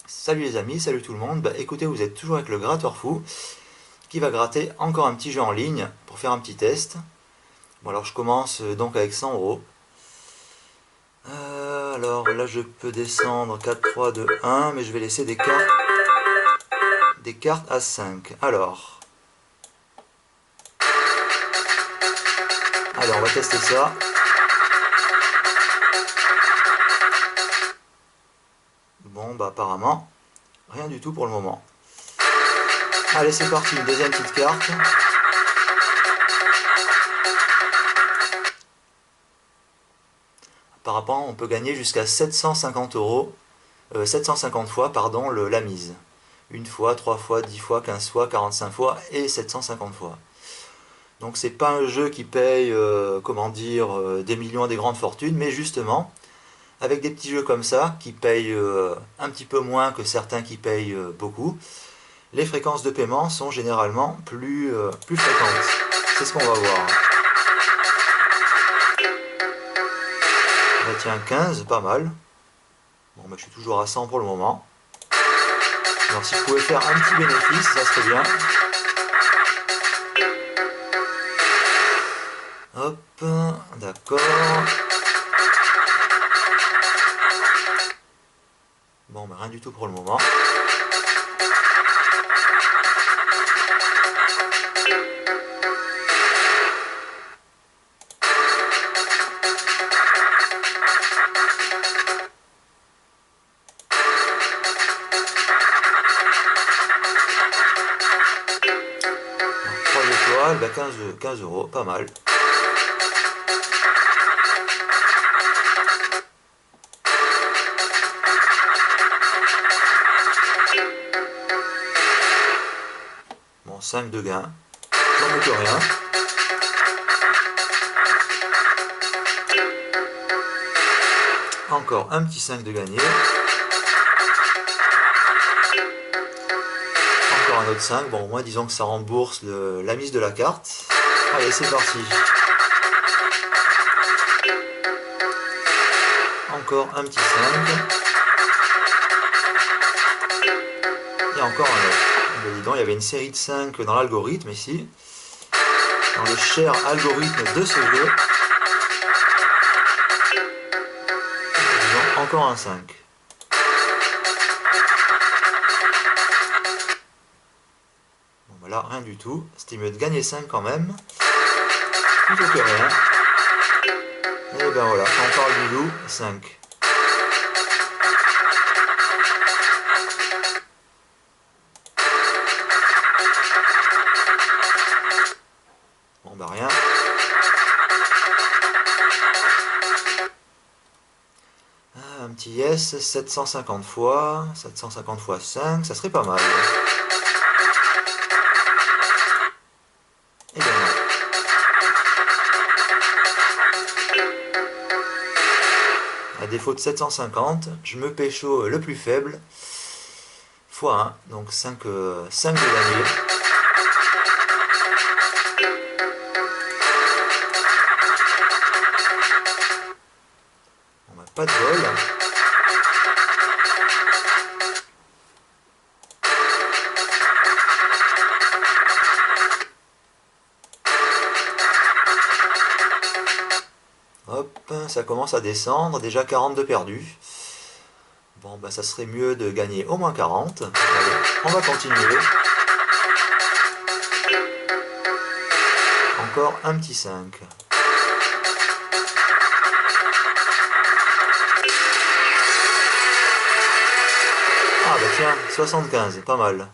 Salut les amis, salut tout le monde. Bah écoutez, vous êtes toujours avec le gratteur fou qui va gratter encore un petit jeu en ligne pour faire un petit test. Bon alors je commence donc avec 100 €. Alors là je peux descendre 4, 3, 2, 1, mais je vais laisser des cartes à 5. Alors, allez on va tester ça. Bon bah apparemment, rien du tout pour le moment. Allez c'est parti, une deuxième petite carte. Apparemment on peut gagner jusqu'à 750 €, 750 fois pardon, la mise. Une fois, 3 fois, 10 fois, 15 fois, 45 fois et 750 fois. Donc c'est pas un jeu qui paye, comment dire, des millions, des grandes fortunes, mais justement, avec des petits jeux comme ça, qui payent un petit peu moins que certains qui payent beaucoup, les fréquences de paiement sont généralement plus fréquentes. C'est ce qu'on va voir. Bah tiens, 15, pas mal. Bon, bah, je suis toujours à 100 pour le moment. Alors si je pouvais faire un petit bénéfice, ça serait bien. Hop, d'accord. Bon, bah rien du tout pour le moment. Alors, 3 étoiles, bah 15 €, pas mal. Bon, 5 de gain. J'en peux rien. Encore un petit 5 de gagné. Encore un autre 5. Bon, moi, disons que ça rembourse la mise de la carte. Allez, c'est parti. Encore un petit 5. Et encore un autre. Ben, dis donc, il y avait une série de 5 dans l'algorithme ici. Dans le cher algorithme de ce jeu. Disons, encore un 5. Bon, ben là, rien du tout. C'était mieux de gagner 5 quand même. Plutôt que rien. Et ben voilà, quand on parle du loup, 5. Bon bah rien. Un petit yes, 750 fois, 750 fois 5, ça serait pas mal. Et bien non. À défaut de 750, je me pécho le plus faible, fois 1, donc 5 de gagné. On n'a pas de bol. Hop, ça commence à descendre, déjà 40 de perdu. Bon, bah ça serait mieux de gagner au moins 40. Allez, on va continuer. Encore un petit 5. Ah bah tiens, 75, pas mal.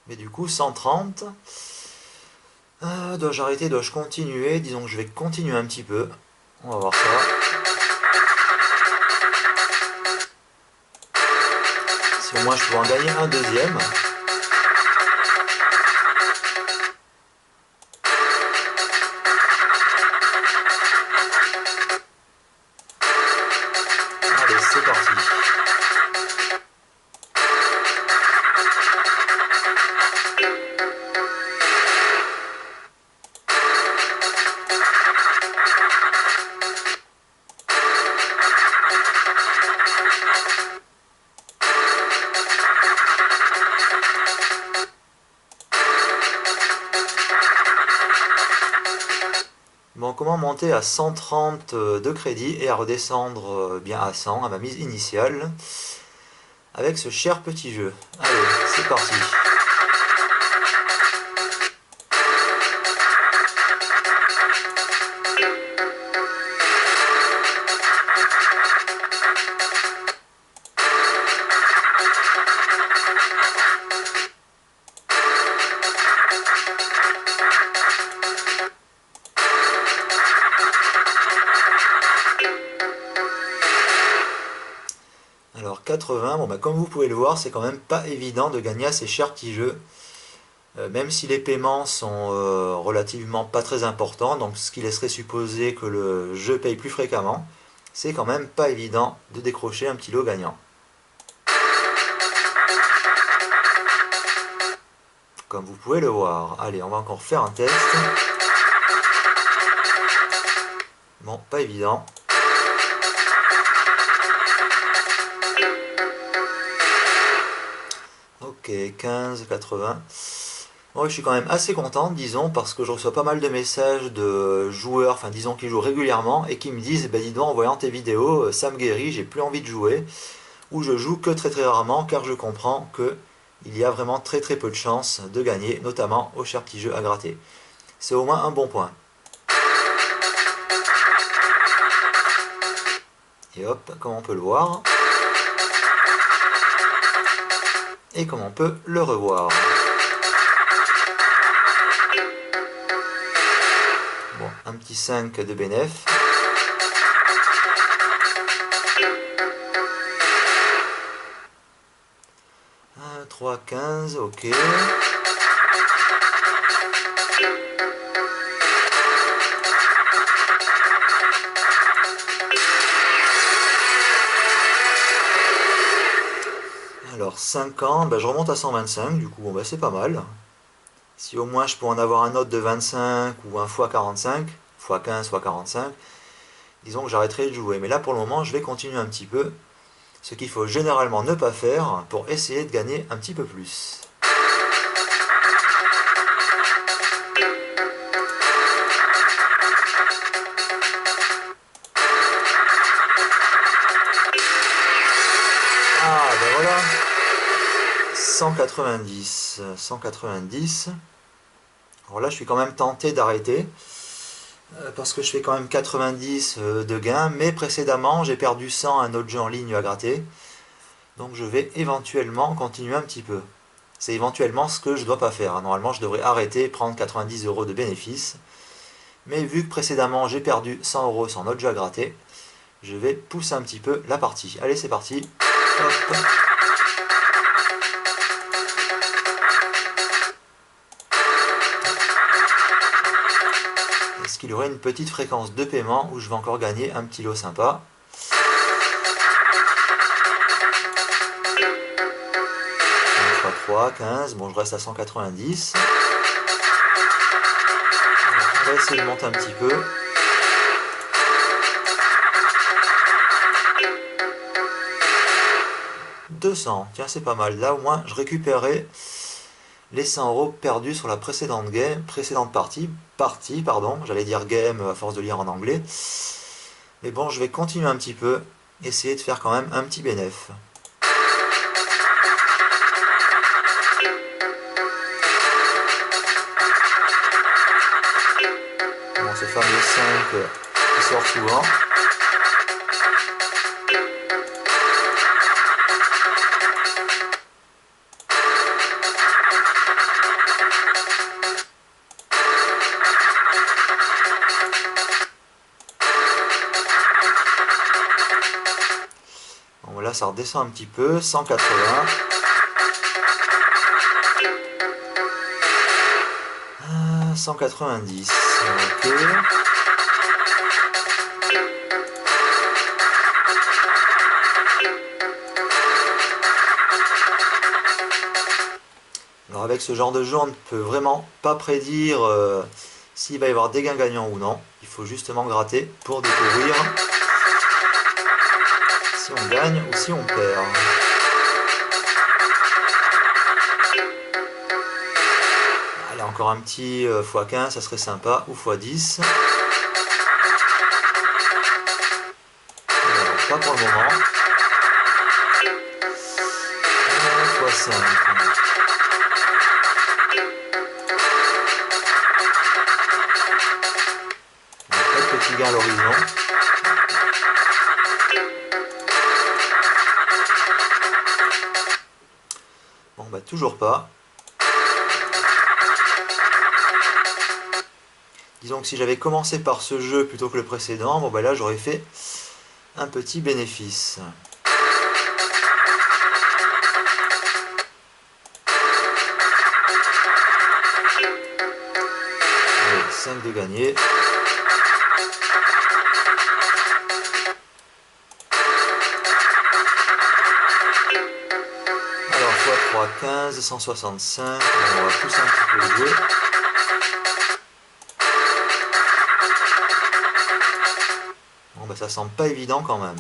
Mais du coup, 130. Dois-je arrêter, dois-je continuer? Disons que je vais continuer un petit peu. On va voir ça. Si au moins je peux en gagner un deuxième. Allez, c'est parti. Donc comment monter à 130 de crédit et à redescendre bien à 100 à ma mise initiale avec ce cher petit jeu. Allez, c'est parti. Alors 80, bon bah comme vous pouvez le voir, c'est quand même pas évident de gagner à ces chers petits jeux. Même si les paiements sont relativement pas très importants, donc ce qui laisserait supposer que le jeu paye plus fréquemment, c'est quand même pas évident de décrocher un petit lot gagnant. Comme vous pouvez le voir. Allez, on va encore faire un test. Bon, pas évident. Ok, 15, 80. Bon, je suis quand même assez content, disons, parce que je reçois pas mal de messages de joueurs, enfin disons qui jouent régulièrement, et qui me disent, bah dis donc, en voyant tes vidéos, ça me guérit, j'ai plus envie de jouer, ou je joue que très très rarement, car je comprends que il y a vraiment très très peu de chances de gagner, notamment au cher petit jeu à gratter. C'est au moins un bon point. Et hop, comme on peut le voir. Et comme on peut le revoir. Bon, un petit 5 de bénéf. 3, 15, ok. Alors 50, bah, je remonte à 125, du coup bon, bah, c'est pas mal. Si au moins je peux en avoir un autre de 25 ou un x45, x15, x45, disons que j'arrêterai de jouer. Mais là pour le moment je vais continuer un petit peu, ce qu'il faut généralement ne pas faire pour essayer de gagner un petit peu plus. Ah ben voilà, 190, 190. Alors là je suis quand même tenté d'arrêter, parce que je fais quand même 90 de gains, mais précédemment j'ai perdu 100 à un autre jeu en ligne à gratter, donc je vais éventuellement continuer un petit peu. C'est éventuellement ce que je ne dois pas faire. Normalement je devrais arrêter et prendre 90 € de bénéfices, mais vu que précédemment j'ai perdu 100 € sur notre jeu à gratter, je vais pousser un petit peu la partie. Allez, c'est parti. Hop. Est-ce qu'il y aurait une petite fréquence de paiement où je vais encore gagner un petit lot sympa? 3, 15, bon je reste à 190. On va essayer de monter un petit peu. 200, tiens c'est pas mal. Là au moins je récupérerai les 100 € perdus sur la précédente partie, j'allais dire game à force de lire en anglais. Mais bon, je vais continuer un petit peu, essayer de faire quand même un petit bénéf. Bon, ce fameux 5 qui sort souvent. Bon, là, ça redescend un petit peu, 180. 190, ok. Alors avec ce genre de jeu, on ne peut vraiment pas prédire s'il va y avoir des gains gagnants ou non. Il faut justement gratter pour découvrir si on gagne ou si on perd. Allez, encore un petit x15, ça serait sympa, ou x10. 5. Très petit gain à l'horizon. Bon bah toujours pas. Disons que si j'avais commencé par ce jeu plutôt que le précédent, bon bah là j'aurais fait un petit bénéfice. Allez, 5 de gagné. Alors x3, 15, 165, on va pousser un petit peu le jeu. Bon bah ça semble pas évident quand même.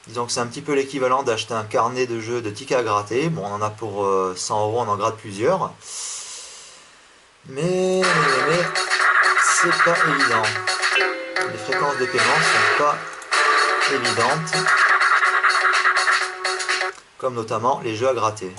Disons que c'est un petit peu l'équivalent d'acheter un carnet de jeux de tickets à gratter. Bon, on en a pour 100 €, on en gratte plusieurs. Mais c'est pas évident. Les fréquences de paiement sont pas évidentes. Comme notamment les jeux à gratter.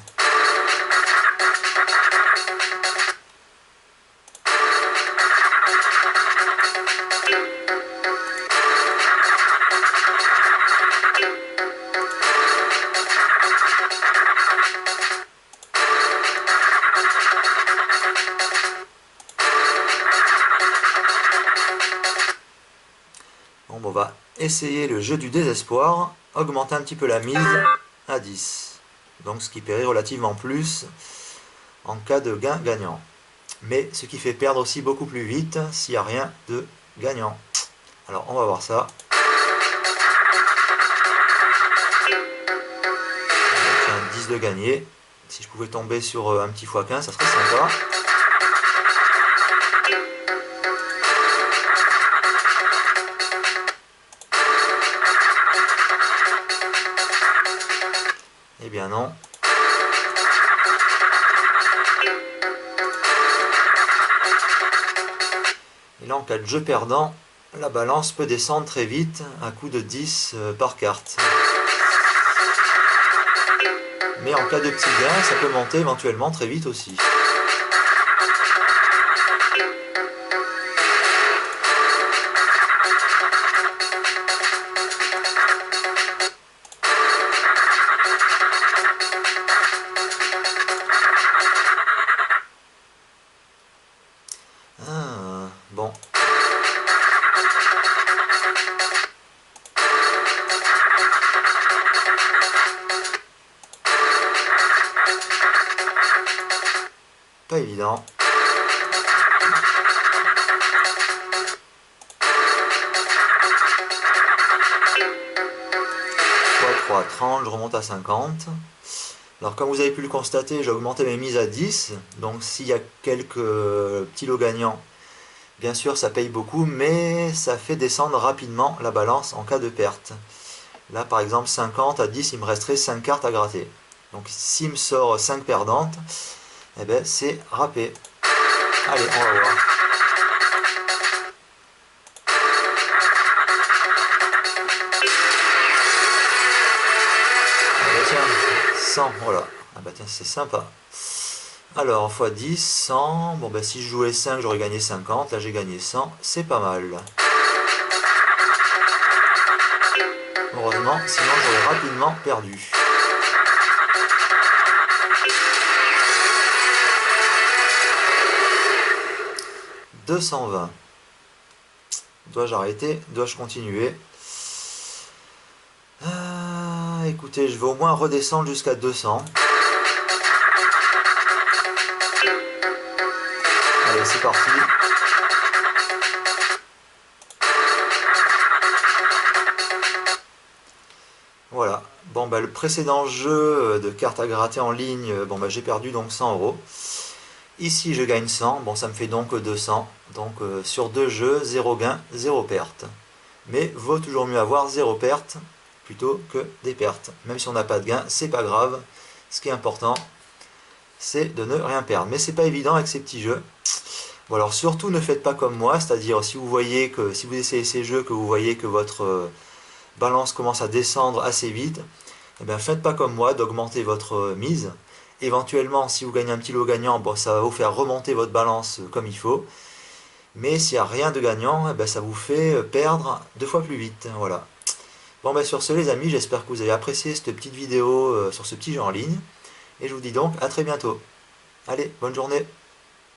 Bon, on va essayer le jeu du désespoir, augmenter un petit peu la mise à 10. Donc ce qui paierait relativement plus en cas de gain gagnant. Mais ce qui fait perdre aussi beaucoup plus vite s'il n'y a rien de gagnant. Alors on va voir ça. Un 10 de gagné. Si je pouvais tomber sur un petit x15, ça serait sympa. Eh bien non. Et là, en cas de jeu perdant, la balance peut descendre très vite à coup de 10 par carte. Mais en cas de petit gain, ça peut monter éventuellement très vite aussi. Bon. Pas évident. x3, 30, je remonte à 50. Alors comme vous avez pu le constater, j'ai augmenté mes mises à 10. Donc s'il y a quelques petits lots gagnants, bien sûr ça paye beaucoup, mais ça fait descendre rapidement la balance en cas de perte. Là par exemple 50 à 10, il me resterait 5 cartes à gratter. Donc s'il me sort 5 perdantes, eh ben c'est râpé. Allez, on va voir. Ah bah tiens, 100, voilà. Ah bah tiens, c'est sympa. Alors, x 10, 100. Bon bah si je jouais 5, j'aurais gagné 50. Là j'ai gagné 100, c'est pas mal. Heureusement, sinon j'aurais rapidement perdu. « 220. Dois-je arrêter? Dois-je continuer? Écoutez, je vais au moins redescendre jusqu'à 200. Allez, c'est parti. Voilà. Bon, bah, le précédent jeu de cartes à gratter en ligne, bon, bah, j'ai perdu donc 100 €. Ici, je gagne 100. Bon, ça me fait donc 200. Donc, sur deux jeux, 0 gain, 0 perte. Mais vaut toujours mieux avoir 0 perte plutôt que des pertes. Même si on n'a pas de gain, c'est pas grave. Ce qui est important, c'est de ne rien perdre. Mais c'est pas évident avec ces petits jeux. Bon alors surtout ne faites pas comme moi, c'est-à-dire si vous essayez ces jeux, que vous voyez que votre balance commence à descendre assez vite, eh bien faites pas comme moi d'augmenter votre mise. Éventuellement, si vous gagnez un petit lot gagnant, bon, ça va vous faire remonter votre balance comme il faut. Mais s'il n'y a rien de gagnant, eh ben, ça vous fait perdre 2 fois plus vite. Voilà. Bon ben sur ce les amis, j'espère que vous avez apprécié cette petite vidéo sur ce petit jeu en ligne. Et je vous dis donc à très bientôt. Allez, bonne journée.